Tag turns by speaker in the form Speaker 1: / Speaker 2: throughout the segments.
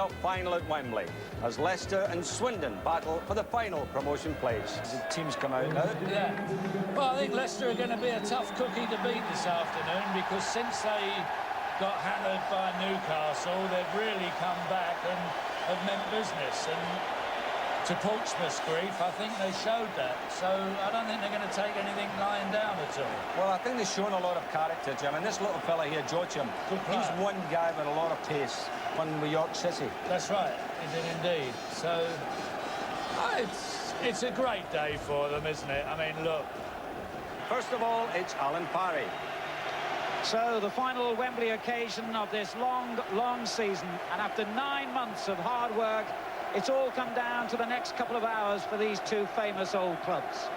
Speaker 1: playoff final at Wembley as Leicester and Swindon battle for the final promotion place. The teams come out now.
Speaker 2: Yeah. Well, I think Leicester are going to be a tough cookie to beat this afternoon, because since they got hammered by Newcastle, they've really come back and have meant business. And to Portsmouth's grief, I think they showed that. So I don't think they're going to take anything lying down at all.
Speaker 1: Well, I think they've shown a lot of character, Jim. And this little fella here, Joachim, he's one guy with a lot of pace. Won with York City.
Speaker 2: That's right, he did indeed. So it's a great day for them, isn't it? I mean, look.
Speaker 1: First of all, it's Alan Parry.
Speaker 3: So the final Wembley occasion of this long season, and after 9 months of hard work, it's all come down to the next couple of hours for these two famous old clubs.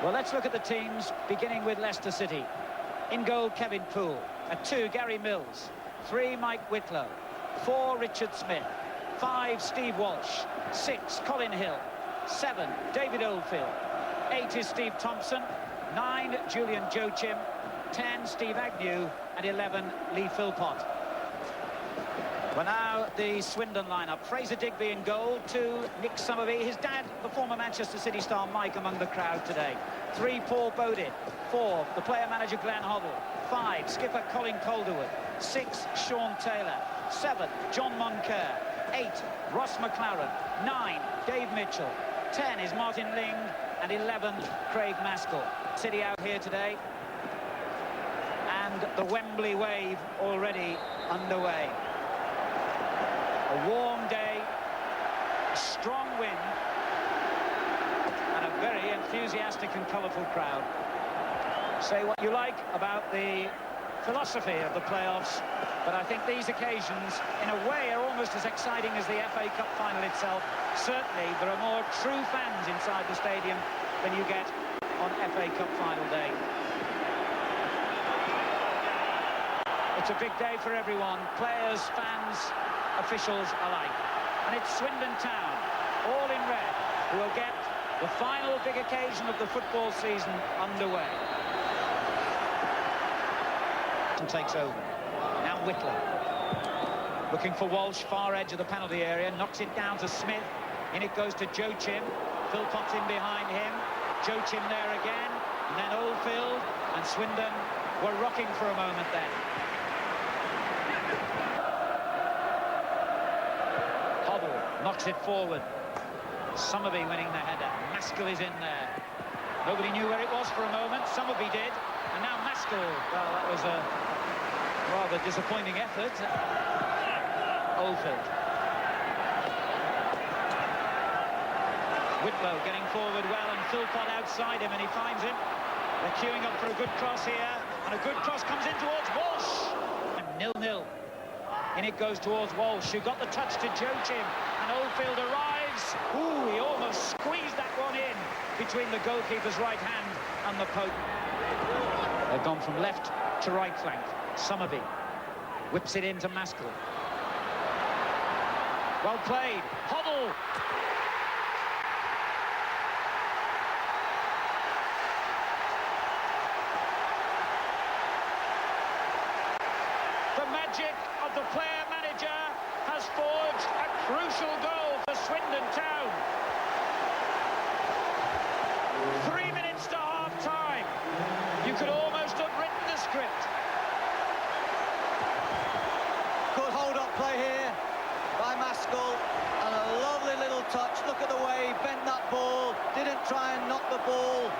Speaker 3: Well, let's look at the teams, beginning with Leicester City. In goal, Kevin Poole. At 2, Gary Mills. 3, Mike Whitlow. 4, Richard Smith. 5, Steve Walsh. 6, Colin Hill. 7, David Oldfield. 8 is Steve Thompson. 9, Julian Joachim. 10, Steve Agnew. And 11, Lee Philpott. Well, now the Swindon lineup. Fraser Digby in goal. 2, Nick Summerby. His dad, the former Manchester City star Mike, among the crowd today. 3, Paul Bodin. 4, the player-manager Glenn Hoddle. 5, skipper Colin Calderwood. 6, Sean Taylor. 7, John Moncur. 8, Ross McLaren. 9, Dave Mitchell. 10 is Martin Ling. And 11, Craig Maskell. City out here today. And the Wembley wave already underway. A warm day, a strong wind, and a very enthusiastic and colourful crowd. Say what you like about the philosophy of the playoffs, but I think these occasions, in a way, are almost as exciting as the FA Cup final itself. Certainly, there are more true fans inside the stadium than you get on FA Cup final day. It's a big day for everyone, players, fans, officials alike. And it's Swindon Town, all in red, who will get the final big occasion of the football season underway. And takes over. Now Whitlow. Looking for Walsh, far edge of the penalty area, knocks it down to Smith. In it goes to Joachim. Philpott's in behind him. Joachim there again. And then Oldfield. And Swindon were rocking for a moment then. Knocks it forward. Summerby winning the header. Maskell is in there. Nobody knew where it was for a moment. Summerby did. And now Maskell. Well, that was a rather disappointing effort. Oldfield. Whitlow getting forward well, and Philpott outside him, and he finds him. They're queuing up for a good cross here. And a good cross comes in towards Walsh. And 0-0. In it goes towards Walsh, who got the touch to Joachim. And Oldfield arrives. Ooh, he almost squeezed that one in between the goalkeeper's right hand and the post. They've gone from left to right flank. Summerby whips it into Maskell. Well played. Hoddle. The magic of the player-manager has forged a crucial goal for Swindon Town. 3 minutes to half-time. You could almost have written the script.
Speaker 4: Good hold-up play here by Maskell, and a lovely little touch. Look at the way he bent that ball, didn't try and knock the ball,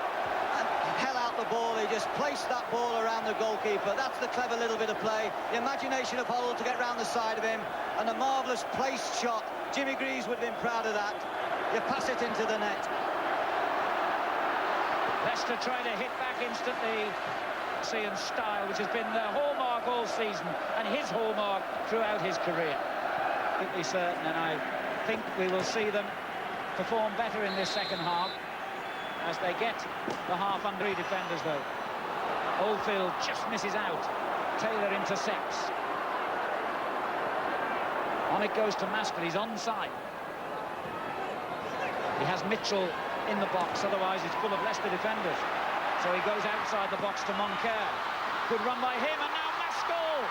Speaker 4: and held out the ball. He just placed that ball around the goalkeeper. That's the clever little bit of play. The imagination of Hoddle to get round the side of him, and a marvellous placed shot. Jimmy Greaves would have been proud of that. You pass it into the net.
Speaker 3: Leicester trying to hit back instantly. And style, which has been their hallmark all season, and his hallmark throughout his career. Completely certain, and I think we will see them perform better in this second half as they get the half under defenders, though. Oldfield just misses out. Taylor intercepts. On it goes to Maskell. He's onside. He has Mitchell in the box, otherwise it's full of Leicester defenders. So he goes outside the box to Moncur. Good run by him, and now Maskell!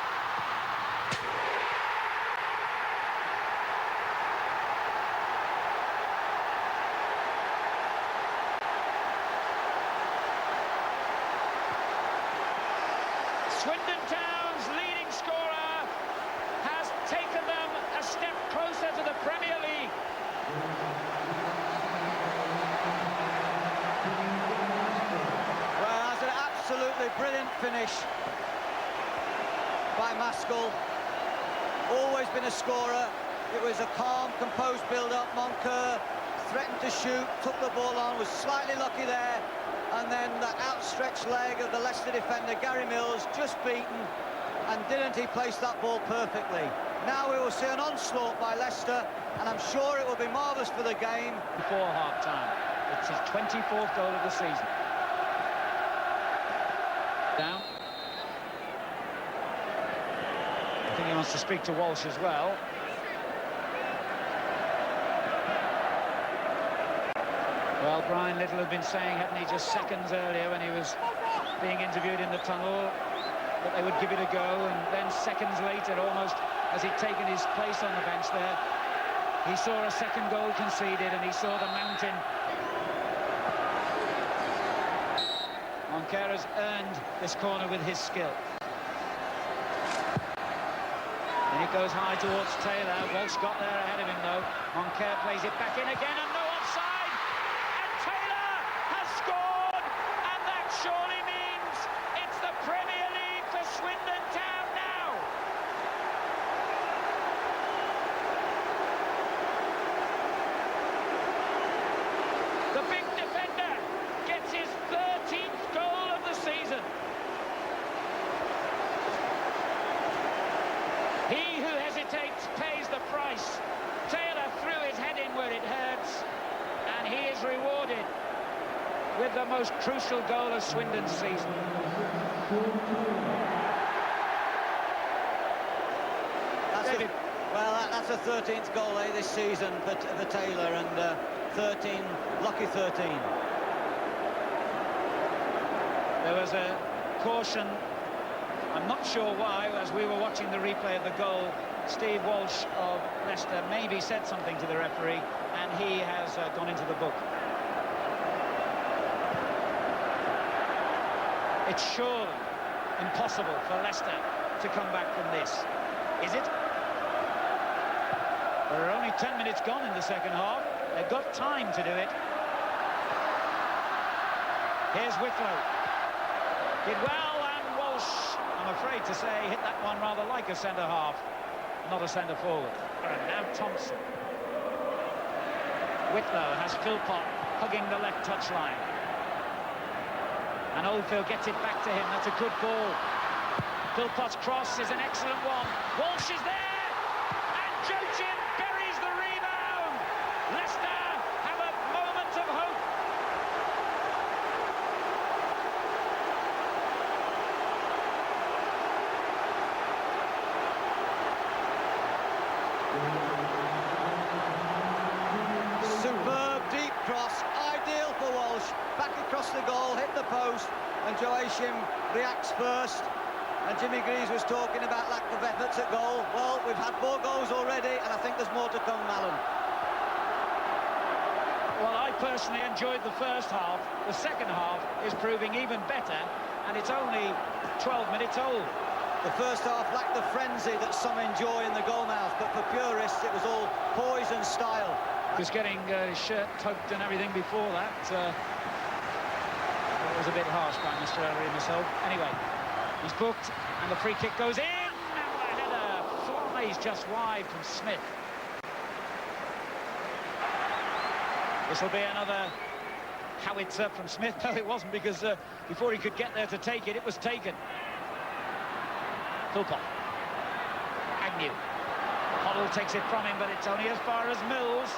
Speaker 3: Swindon Town's leading scorer has taken them a step closer to the Premier League.
Speaker 4: Well, that's an absolutely brilliant finish by Maskell. Always been a scorer. It was a calm, composed build-up. Moncur threatened to shoot, took the ball on, was slightly lucky there, and then the outstretched leg of the Leicester defender, Gary Mills, just beaten, and didn't he place that ball perfectly? Now we will see an onslaught by Leicester, and I'm sure it will be marvellous for the game.
Speaker 3: Before half-time. It's his 24th goal of the season. Down. I think he wants to speak to Walsh as well. Well, Brian Little had been saying, hadn't he, just seconds earlier when he was being interviewed in the tunnel, that they would give it a go, and then seconds later, almost as he'd taken his place on the bench there, he saw a second goal conceded, and he saw the mountain. Moncur has earned this corner with his skill. And it goes high towards Taylor. Walsh got there ahead of him, though. Moncur plays it back in again, and no offside! And Taylor has scored! And that surely means it's the Premier League for Swindon Town now! The big defender gets his 13th goal of the season. He who hesitates pays the price. Taylor threw his head in where it hurts, and he is rewarded with the most crucial goal of Swindon's season.
Speaker 4: That's a 13th goal this season for Taylor, and 13, lucky 13.
Speaker 3: There was a caution. I'm not sure why, as we were watching the replay of the goal, Steve Walsh of Leicester maybe said something to the referee, and he has gone into the book. It's surely impossible for Leicester to come back from this. Is it? There are only 10 minutes gone in the second half. They've got time to do it. Here's Whitlow. Did well, and Walsh, I'm afraid to say, hit that one rather like a centre-half, not a centre-forward. And now Thompson. Whitlow has Philpott hugging the left touchline. And Oldfield gets it back to him. That's a good ball. Philpott's cross is an excellent one. Walsh is there! And Joachim buries the rebound! Leicester have a moment of hope.
Speaker 4: Superb deep cross, ideal for Walsh. Back across the goal, hit the post, and Joachim reacts first. And Jimmy Greaves was talking about lack of efforts at goal. Well, we've had 4 goals already, and I think there's more to come, Alan.
Speaker 3: Well, I personally enjoyed the first half. The second half is proving even better, and it's only 12 minutes old.
Speaker 4: The first half lacked the frenzy that some enjoy in the goalmouth, but for purists, it was all poise and style.
Speaker 3: He was getting his shirt tugged and everything before that. It was a bit harsh by Mr. Ellery himself. Anyway, he's booked, and the free kick goes in, and the header flies just wide from Smith. This will be another howitzer from Smith. No, it wasn't, because before he could get there to take it, it was taken. Philpott. Agnew. Hoddle takes it from him, but it's only as far as Mills.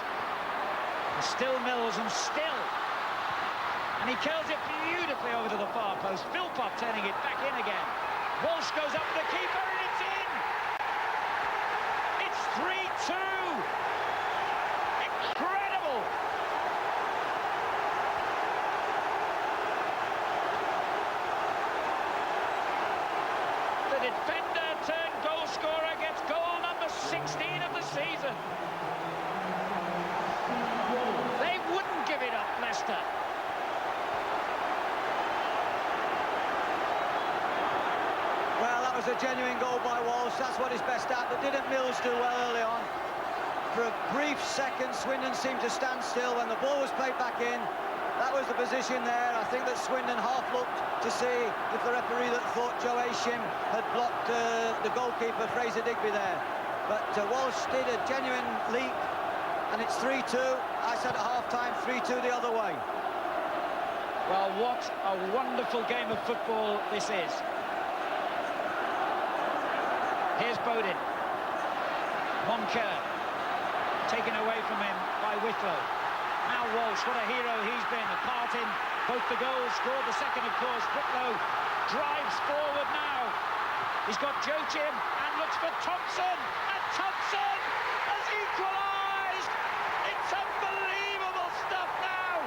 Speaker 3: And still Mills, and still. And he curls it beautifully over to the far post. Philpott turning it back in again. Walsh goes up to the keeper, and it's in! It's 3-2! Incredible! The defender turned goal scorer gets goal number 16 of the season. They wouldn't give it up, Leicester.
Speaker 4: a genuine goal by Walsh. That's what he's best at, but didn't Mills do well early on? For a brief second, Swindon seemed to stand still when the ball was played back in. That was the position there. I think that Swindon half looked to see if the referee that thought Joe Aisham had blocked the goalkeeper, Fraser Digby, there. But Walsh did a genuine leap, and it's 3-2. I said at half-time, 3-2 the other way.
Speaker 3: Well, what a wonderful game of football this is. Here's Bodin. Moncur taken away from him by Whitlow. Now Walsh, what a hero he's been, a part in both the goals, scored the second, of course. Whitlow drives forward now. He's got Joachim and looks for Thompson, and Thompson has equalised! It's unbelievable stuff now!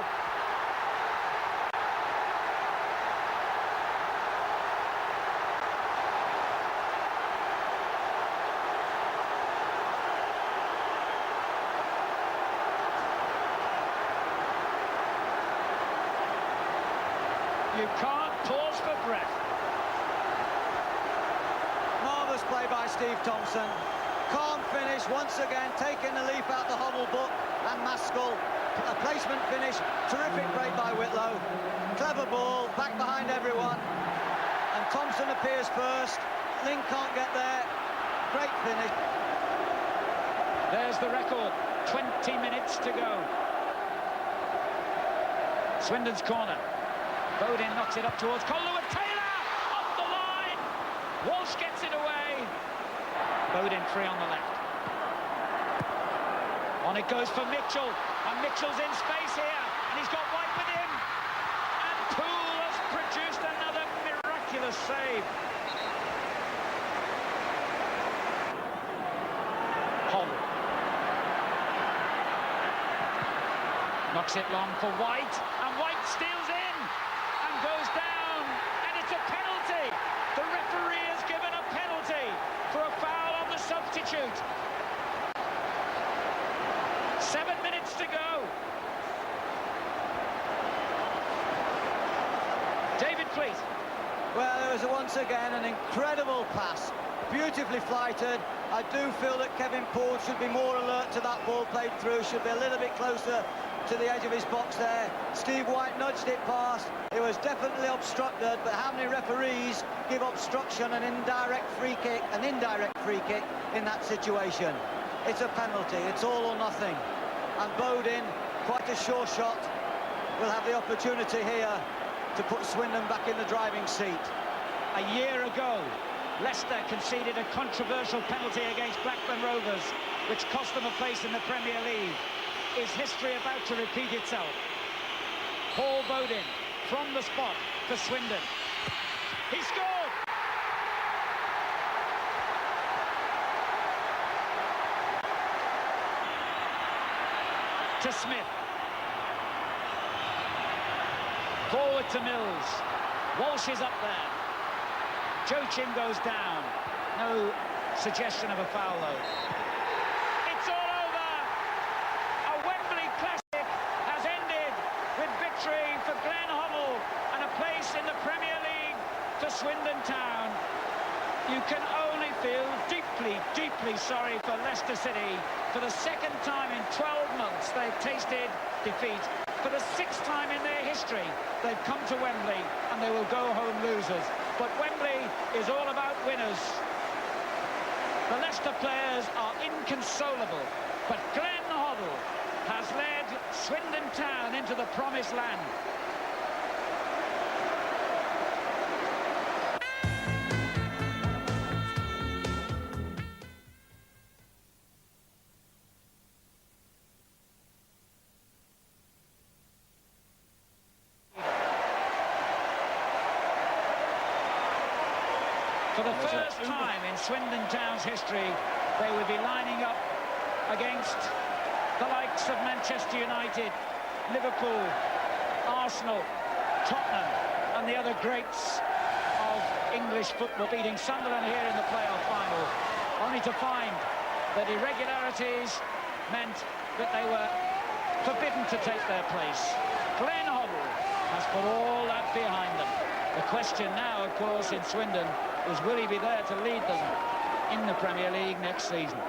Speaker 3: You can't pause for breath.
Speaker 4: Marvellous play by Steve Thompson. Calm finish, once again, taking the leaf out the Hoddle book, and Maskell. A placement finish, terrific break by Whitlow. Clever ball, back behind everyone. And Thompson appears first. Ling can't get there. Great finish.
Speaker 3: There's the record, 20 minutes to go. Swindon's corner. Bodin knocks it up towards Calderwood-Taylor, off the line. Walsh gets it away. Bodin free on the left. On it goes for Mitchell, and Mitchell's in space here, and he's got White with him. And Poole has produced another miraculous save. Hull knocks it long for White, and White steals in. Goes down, and it's a penalty. The referee has given a penalty for a foul on the substitute. 7 minutes to go. David Fleet.
Speaker 4: Well, it was once again an incredible pass, beautifully flighted. I do feel that Kevin Poole should be more alert to that ball played through, should be a little bit closer to the edge of his box there. Steve White nudged it past. It was definitely obstructed, but how many referees give obstruction an indirect free kick in that situation? It's a penalty, it's all or nothing. And Bodin, quite a sure shot, will have the opportunity here to put Swindon back in the driving seat.
Speaker 3: A year ago, Leicester conceded a controversial penalty against Blackburn Rovers, which cost them a place in the Premier League. Is history about to repeat itself? Paul Bodin from the spot for Swindon. He scored! To Smith. Forward to Mills. Walsh is up there. Joachim goes down. No suggestion of a foul, though. It's all over. A Wembley classic has ended with victory for Glenn Hoddle and a place in the Premier League for Swindon Town. You can only feel deeply, deeply sorry for Leicester City. For the second time in 12 months, they've tasted defeat. For the 6th time in their history, they've come to Wembley and they will go home losers. But Wembley is all about winners. The Leicester players are inconsolable, but Glenn Hoddle has led Swindon Town into the promised land. For the first time in Swindon Town's history, they would be lining up against the likes of Manchester United, Liverpool, Arsenal, Tottenham, and the other greats of English football, beating Sunderland here in the playoff final, only to find that irregularities meant that they were forbidden to take their place. Glenn Hoddle has put all that behind them. The question now, of course, in Swindon is will he be there to lead them in the Premier League next season?